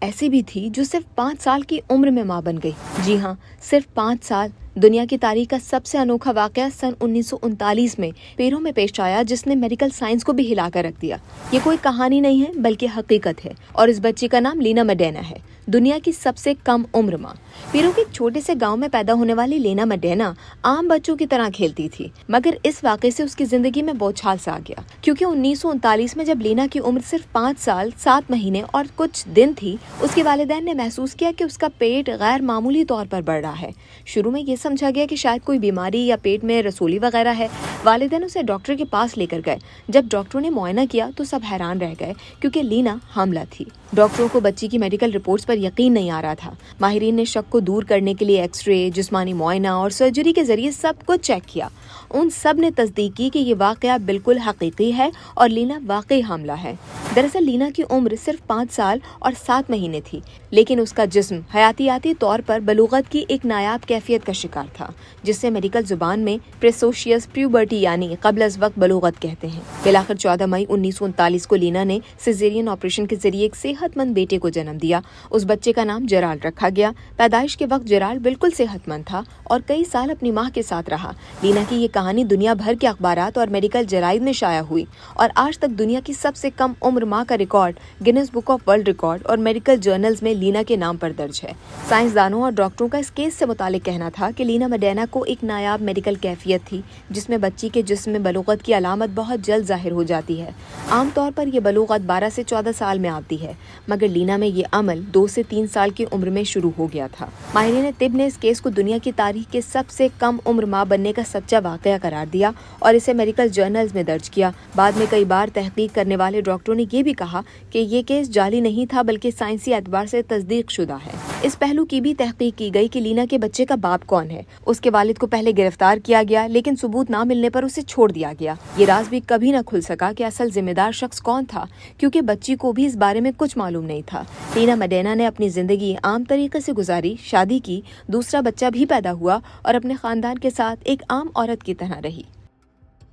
ایسی بھی تھی جو صرف 5 سال کی عمر میں ماں بن گئی؟ جی ہاں، صرف 5 سال۔ دنیا کی تاریخ کا سب سے انوکھا واقعہ سن 1939 میں پیرو میں پیش آیا، جس نے میڈیکل سائنس کو بھی ہلا کر رکھ دیا۔ یہ کوئی کہانی نہیں ہے بلکہ حقیقت ہے، اور اس بچی کا نام لینا مڈینا ہے، دنیا کی سب سے کم عمر ماں۔ پیرو کے ایک چھوٹے سے گاؤں میں پیدا ہونے والی لینا مڈینا عام بچوں کی طرح کھیلتی تھی، مگر اس واقعے سے اس کی زندگی میں بوچھال سا آ گیا، کیونکہ 1939 میں جب لینا کی عمر صرف 5 سال 7 مہینے اور کچھ دن تھی، اس کے والدین نے محسوس کیا کہ اس کا پیٹ غیر معمولی طور پر بڑھ رہا ہے۔ شروع میں یہ سمجھا گیا کہ شاید کوئی بیماری یا پیٹ میں رسولی وغیرہ ہے۔ والدین اسے ڈاکٹر کے پاس لے کر گئے۔ جب ڈاکٹروں نے معائنہ کیا تو سب حیران رہ گئے، کیونکہ لینا حاملہ تھی۔ ڈاکٹروں کو بچی کی میڈیکل رپورٹس پر یقین نہیں آ رہا تھا۔ ماہرین نے شک کو دور کرنے کے لیے ایکس رے، جسمانی معائنہ اور سرجری کے ذریعے سب کچھ چیک کیا۔ ان سب نے تصدیق کی کہ یہ واقعہ بالکل حقیقی ہے اور لینا واقعی حاملہ ہے۔ دراصل لینا کی عمر صرف 5 سال اور 7 مہینے تھی، لیکن اس کا جسم حیاتیاتی طور پر بلوغت کی ایک نایاب کیفیت کا شکار تھا، جسے میڈیکل زبان میں پریسوشیس پیوبرٹی یعنی قبل از وقت بلوغت کہتے ہیں۔ بالآخر 14 مئی 1939 کو لینا نے سیزیرین آپریشن کے ذریعے ایک صحت مند بیٹے کو جنم دیا۔ اس بچے کا نام جیرالڈ رکھا گیا۔ پیدائش کے وقت جیرالڈ بالکل صحت مند تھا اور کئی سال اپنی ماں کے ساتھ رہا۔ لینا کی یہ کہانی دنیا بھر کے اخبارات اور میڈیکل جرائد میں شائع ہوئی، اور آج تک دنیا کی سب سے کم عمر ماں کا record Guinness book of world record اور میڈیکل جرنلز میں لینا کے نام پر درج ہے۔ سائنسدانوں اور ڈاکٹروں کا اس کیس سے متعلق کہنا تھا کہ لینا مڈینا کو ایک نایاب میڈیکل کیفیت تھی، جس میں بچی کے جسم میں بلوغت کی علامت بہت جلد ظاہر ہو جاتی ہے۔ عام طور پر یہ بلوغت 12 سے 14 سال میں آتی ہے، مگر لینا میں یہ عمل 2 سے 3 سال کی عمر میں شروع ہو گیا تھا۔ ماہرین طب نے اس کیس کو دنیا کی تاریخ کے سب سے کم عمر ماں بننے کا سچا واقعہ قرار دیا اور اسے میڈیکل جرنلز میں درج کیا۔ بعد میں کئی بار تحقیق کرنے والے ڈاکٹروں نے یہ بھی کہا کہ یہ کیس جعلی نہیں تھا بلکہ سائنسی اعتبار سے تصدیق شدہ ہے۔ اس پہلو کی بھی تحقیق کی گئی کہ لینا کے بچے کا باپ کون ہے۔ اس کے والد کو پہلے گرفتار کیا گیا، لیکن ثبوت نہ ملنے پر اسے چھوڑ دیا گیا۔ یہ راز بھی کبھی نہ کھل سکا کہ اصل ذمہ دار شخص کون تھا، کیونکہ بچی کو بھی اس بارے میں کچھ معلوم نہیں تھا۔ لینا مڈینا نے اپنی زندگی عام طریقے سے گزاری، شادی کی، دوسرا بچہ بھی پیدا ہوا اور اپنے خاندان کے ساتھ ایک عام عورت کی طرح رہی۔